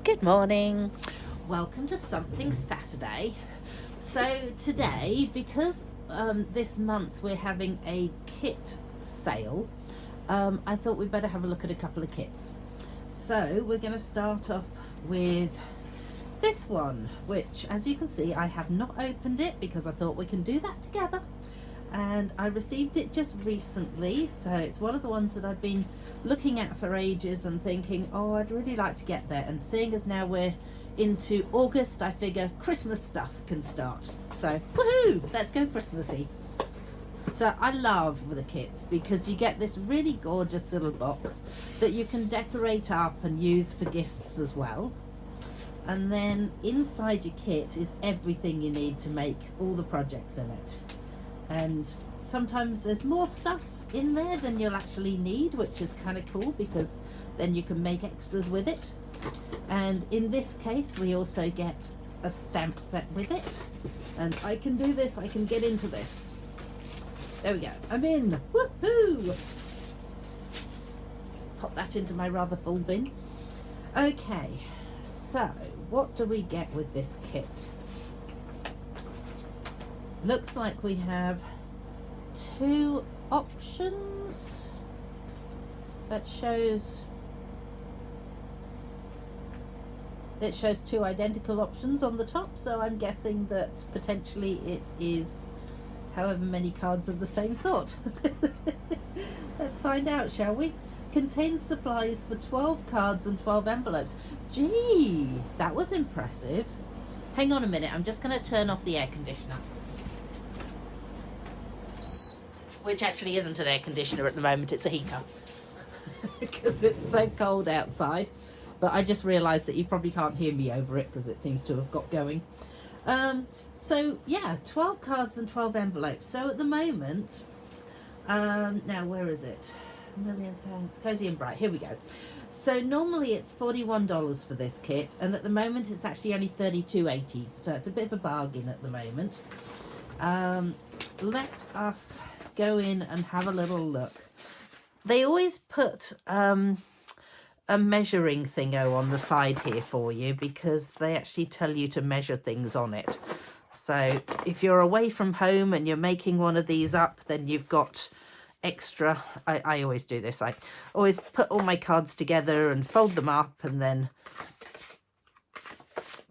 Good morning. Welcome to Something Saturday. So today, because this month we're having a kit sale, I thought we'd better have a look at a couple of kits. So we're going to start off with this one, which, as you can see, I have not opened it because I thought we can do that together. And I received it just recently, so it's one of the ones that I've been looking at for ages and thinking, oh, I'd really like to get there. And seeing as now we're into August, I figure Christmas stuff can start. So woohoo, let's go Christmassy. So I love the kits because you get this really gorgeous little box that you can decorate up and use for gifts as well. And then inside your kit is everything you need to make all the projects in it. And sometimes there's more stuff in there than you'll actually need, which is kind of cool because then you can make extras with it. And in this case we also get a stamp set with it, and I can do this, I can get into this. There we go, I'm in. Woohoo! Just pop that into my rather full bin. Okay, so what do we get with this kit? Looks like we have two options. That shows two identical options on the top, so I'm guessing that potentially it is however many cards of the same sort. Let's find out, shall we? Contains supplies for 12 cards and 12 envelopes. Gee, that was impressive. Hang on a minute, I'm just going to turn off the air conditioner. Which actually isn't an air conditioner at the moment, it's a heater. Because it's so cold outside. But I just realised that you probably can't hear me over it because it seems to have got going. So yeah, 12 cards and 12 envelopes. So at the moment, now where is it? A million thanks. Cozy and Bright, here we go. So normally it's $41 for this kit, and at the moment it's actually only $32.80. So it's a bit of a bargain at the moment. Let us go in and have a little look. They always put a measuring thingo on the side here for you because they actually tell you to measure things on it. So if you're away from home and you're making one of these up, then you've got extra. I always do this. I always put all my cards together and fold them up and then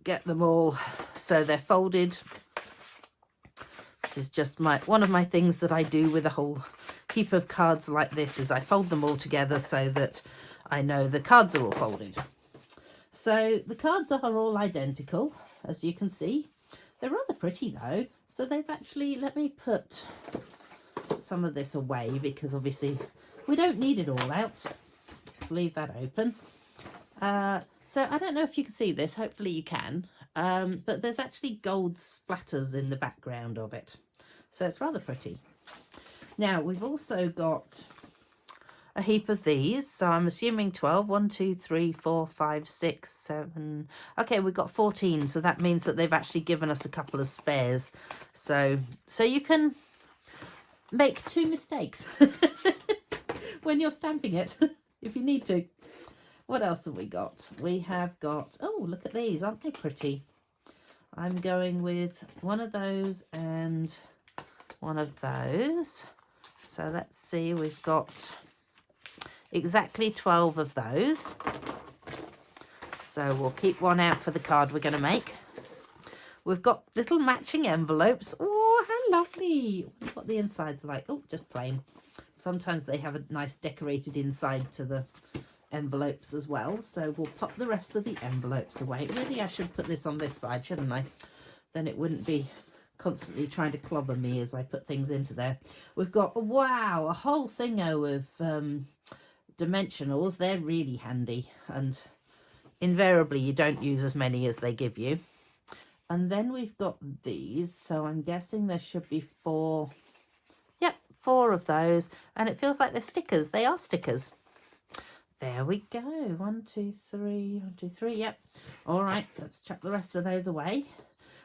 get them all so they're folded. This is just one of my things that I do with a whole heap of cards like this, is I fold them all together so that I know the cards are all folded. So the cards are all identical, as you can see. They're rather pretty though. So they've actually, let me put some of this away because obviously we don't need it all out. Let's leave that open. So I don't know if you can see this, hopefully you can. But there's actually gold splatters in the background of it. So it's rather pretty. Now we've also got a heap of these. So I'm assuming 12. 1, 2, 3, 4, 5, 6, 7. Okay, we've got 14. So that means that they've actually given us a couple of spares. So you can make 2 mistakes when you're stamping it, if you need to. What else have we got? We have got, oh, look at these. Aren't they pretty? I'm going with one of those and one of those. So let's see, we've got exactly 12 of those. So we'll keep one out for the card we're going to make. We've got little matching envelopes. Oh, how lovely. I wonder what the insides are like. Oh, just plain. Sometimes they have a nice decorated inside to the envelopes as well. So we'll pop the rest of the envelopes away. Really, I should put this on this side, shouldn't I? Then it wouldn't be constantly trying to clobber me as I put things into there. We've got, wow, a whole thingo of dimensionals. They're really handy, and invariably you don't use as many as they give you. And then we've got these, so I'm guessing there should be 4. Yep, 4 of those, and it feels like they're stickers. They are stickers. There we go. 1, 2, 3, 1, 2, 3. Yep. All right, let's chuck the rest of those away.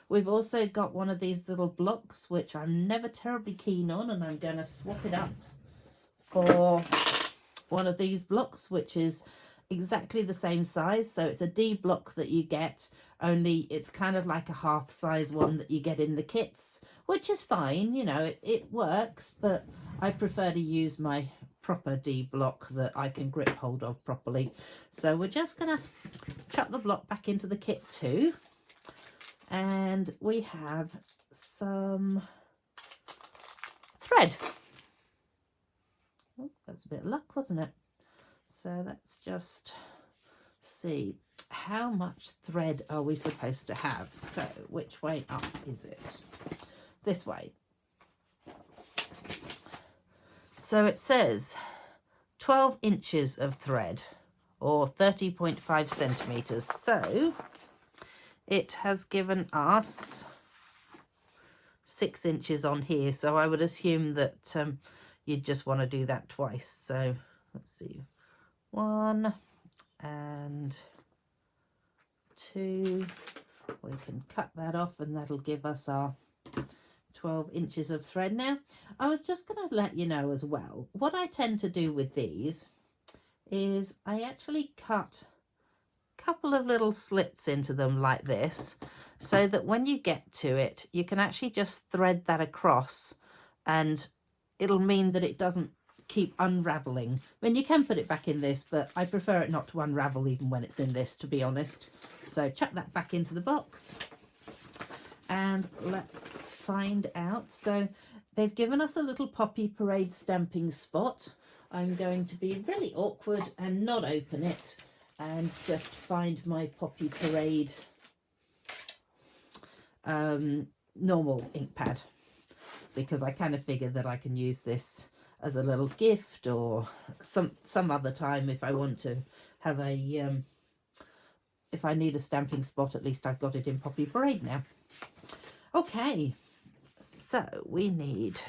We've also got one of these little blocks, which I'm never terribly keen on, and I'm going to swap it up for one of these blocks, which is exactly the same size. So it's a D block that you get, only it's kind of like a half size one that you get in the kits, which is fine, you know, it works, but I prefer to use my proper D block that I can grip hold of properly. So we're just gonna chuck the block back into the kit too, and we have some thread. Oh, that's a bit of luck, wasn't it? So let's just see, how much thread are we supposed to have? So which way up is it? This way. So it says 12 inches of thread, or 30.5 centimeters. So it has given us 6 inches on here. So I would assume that you'd just want to do that twice. So let's see, 1 and 2. We can cut that off and that'll give us our 12 inches of thread. Now, I was just going to let you know as well, what I tend to do with these is I actually cut a couple of little slits into them like this, so that when you get to it, you can actually just thread that across, and it'll mean that it doesn't keep unraveling. I mean, you can put it back in this, but I prefer it not to unravel even when it's in this, to be honest. So chuck that back into the box. And let's find out. So they've given us a little Poppy Parade stamping spot. I'm going to be really awkward and not open it and just find my Poppy Parade normal ink pad, because I kind of figure that I can use this as a little gift or some other time if I want to have a if I need a stamping spot. At least I've got it in Poppy Parade now. Okay, so we need,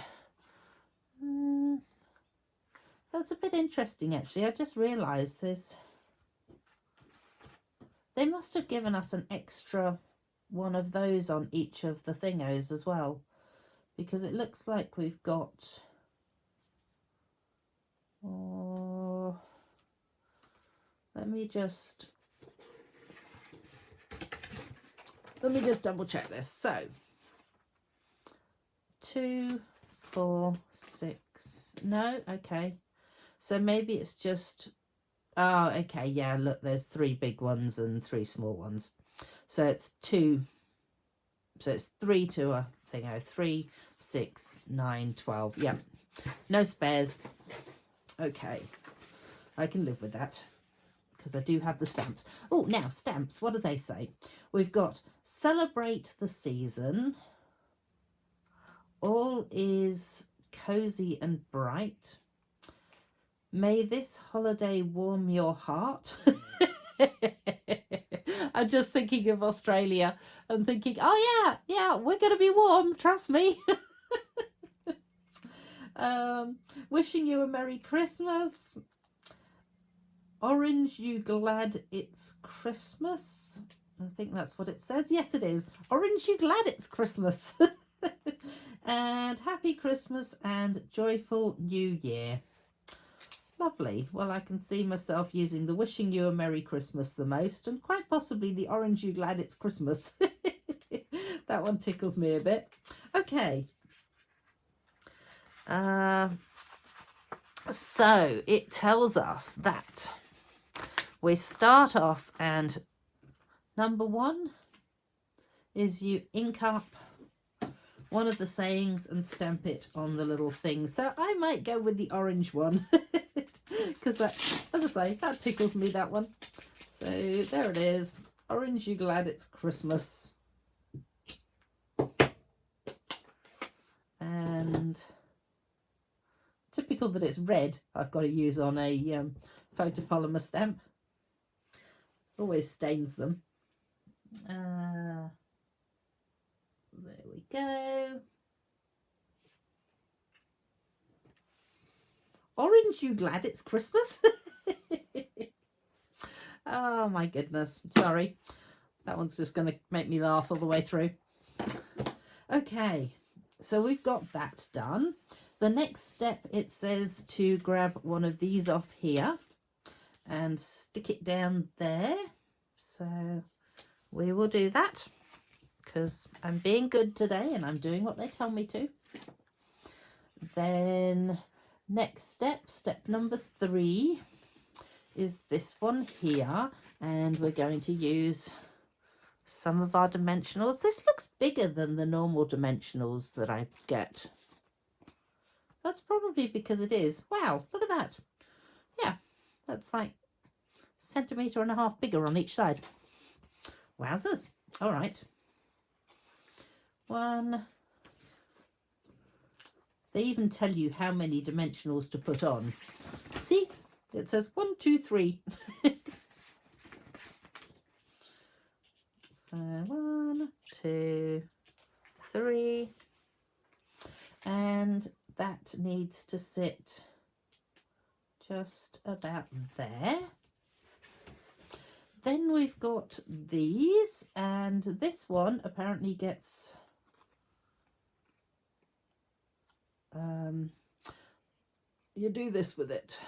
that's a bit interesting actually. I just realised they must have given us an extra one of those on each of the thingos as well, because it looks like we've got, let me just double check this. So 2, 4, 6, no, okay, so maybe it's just, oh okay, yeah, look, there's 3 big ones and 3 small ones, so it's 2, so it's 3 to a thingo, 3, 6, 9, 12, yeah, no spares. Okay, I can live with that because I do have the stamps. Oh, now stamps, what do they say? We've got celebrate the season, all is cozy and bright, may this holiday warm your heart. I'm just thinking of Australia and thinking, oh yeah, we're going to be warm, trust me. Wishing you a Merry Christmas. Orange, you glad it's Christmas? I think that's what it says. Yes, it is. Orange, you glad it's Christmas. And Happy Christmas and Joyful New Year. Lovely. Well, I can see myself using the wishing you a Merry Christmas the most, and quite possibly the orange, you glad it's Christmas. That one tickles me a bit. Okay. So it tells us that we start off, and number 1 is you ink up one of the sayings and stamp it on the little thing. So I might go with the orange one because that, as I say, that tickles me, that one. So there it is. Orange, you glad it's Christmas. And typical that it's red, I've got to use on a photopolymer stamp. Always stains them. There we go. Orange, you glad it's Christmas? Oh my goodness, sorry. That one's just going to make me laugh all the way through. Okay, so we've got that done. The next step, it says to grab one of these off here and stick it down there. So we will do that because I'm being good today and I'm doing what they tell me to. Then next step number 3 is this one here, and we're going to use some of our dimensionals. This looks bigger than the normal dimensionals that I get. That's probably because it is. Wow, look at that. Yeah, that's like 1.5 centimeters bigger on each side. Wowzers. All right. 1. They even tell you how many dimensionals to put on. See, it says 1, 2, 3. So 1, 2, 3. And that needs to sit just about there. Then we've got these, and this one apparently gets you do this with it.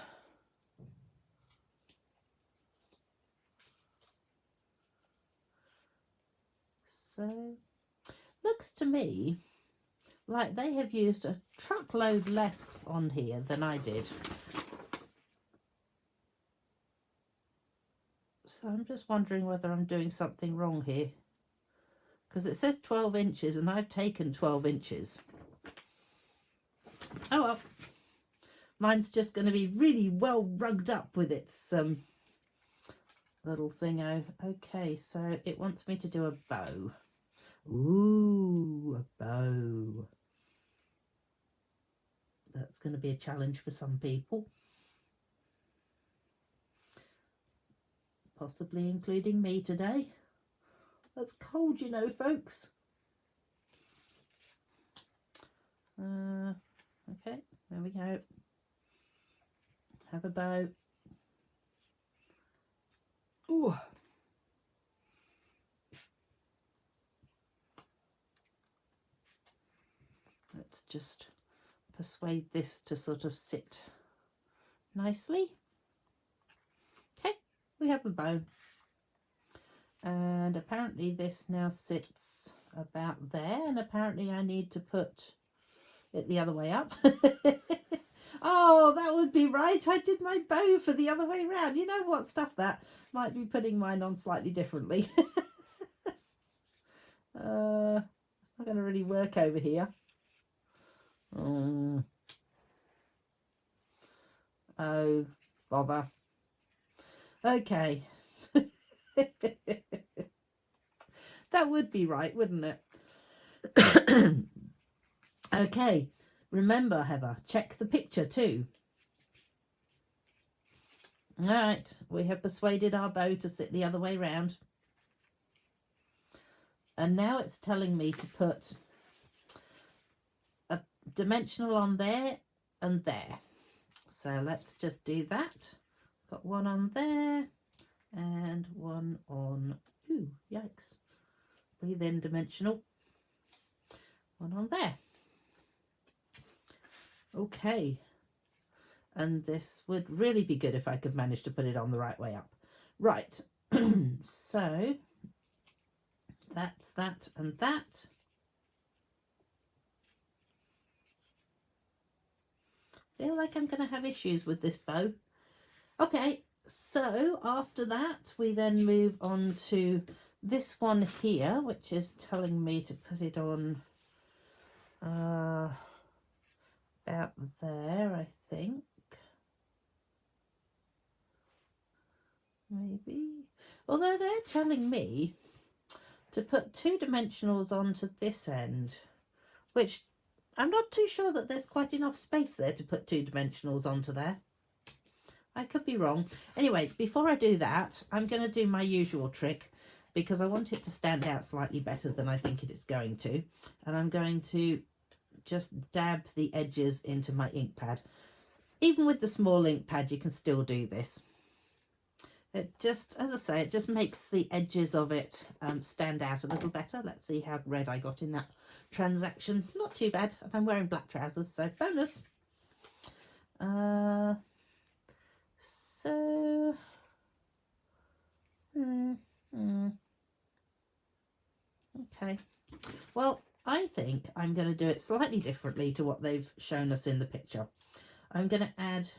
So looks to me like they have used a truckload less on here than I did. So I'm just wondering whether I'm doing something wrong here, because it says 12 inches and I've taken 12 inches. Oh well, mine's just going to be really well rugged up with its little thing. Oh, okay, so it wants me to do a bow. Ooh, a bow. That's going to be a challenge for some people. Possibly including me today. That's cold, you know, folks. Okay, there we go. Have a bow. Ooh. Let's just persuade this to sort of sit nicely. Okay, we have a bow. And apparently this now sits about there, and apparently I need to put it the other way up. Oh, that would be right. I did my bow for the other way around. You know what, stuff that. Might be putting mine on slightly differently. It's not going to really work over here. Oh, bother. Okay. That would be right, wouldn't it? Okay. Remember, Heather, check the picture too. All right. We have persuaded our bow to sit the other way round. And now it's telling me to put a dimensional on there and there. So let's just do that. Got one on there and one on, ooh, yikes. Breathe in, dimensional. One on there. Okay. And this would really be good if I could manage to put it on the right way up. Right. So that's that and that. Feel like I'm going to have issues with this bow. Okay, so after that we then move on to this one here, which is telling me to put it on about there, I think. Maybe. Although they're telling me to put 2 dimensionals onto this end, which I'm not too sure that there's quite enough space there to put 2 dimensionals onto there. I could be wrong. Anyway, before I do that, I'm going to do my usual trick because I want it to stand out slightly better than I think it is going to. And I'm going to just dab the edges into my ink pad. Even with the small ink pad, you can still do this. It just, as I say, it just makes the edges of it stand out a little better. Let's see how red I got in that transaction. Not too bad. I'm wearing black trousers, so bonus. So Okay. Well, I think I'm going to do it slightly differently to what they've shown us in the picture. I'm going to add,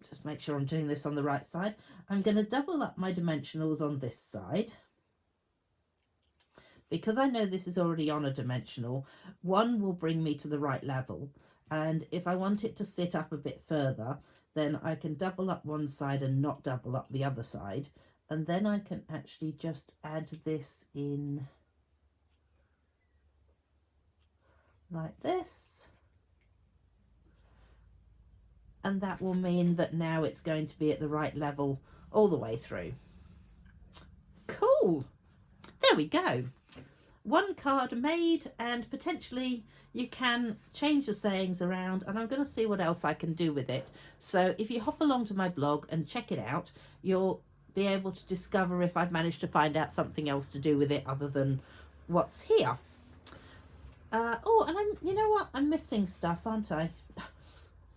just make sure I'm doing this on the right side. I'm going to double up my dimensionals on this side. Because I know this is already on a dimensional, one will bring me to the right level. And if I want it to sit up a bit further, then I can double up one side and not double up the other side. And then I can actually just add this in like this. And that will mean that now it's going to be at the right level all the way through. Cool. There we go. One card made, and potentially you can change the sayings around, and I'm going to see what else I can do with it. So if you hop along to my blog and check it out, you'll be able to discover if I've managed to find out something else to do with it other than what's here. Oh, and you know what? I'm missing stuff, aren't I?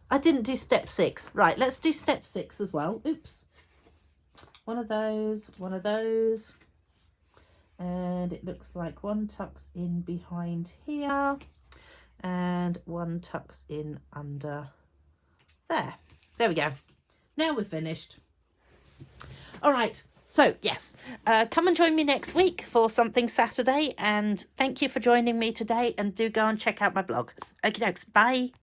I didn't do step 6. Right, let's do step 6 as well. Oops. One of those, and it looks like one tucks in behind here and one tucks in under there. There we go. Now we're finished. All right, so yes, come and join me next week for Something Saturday, and thank you for joining me today, and do go and check out my blog. Okie dokes, bye.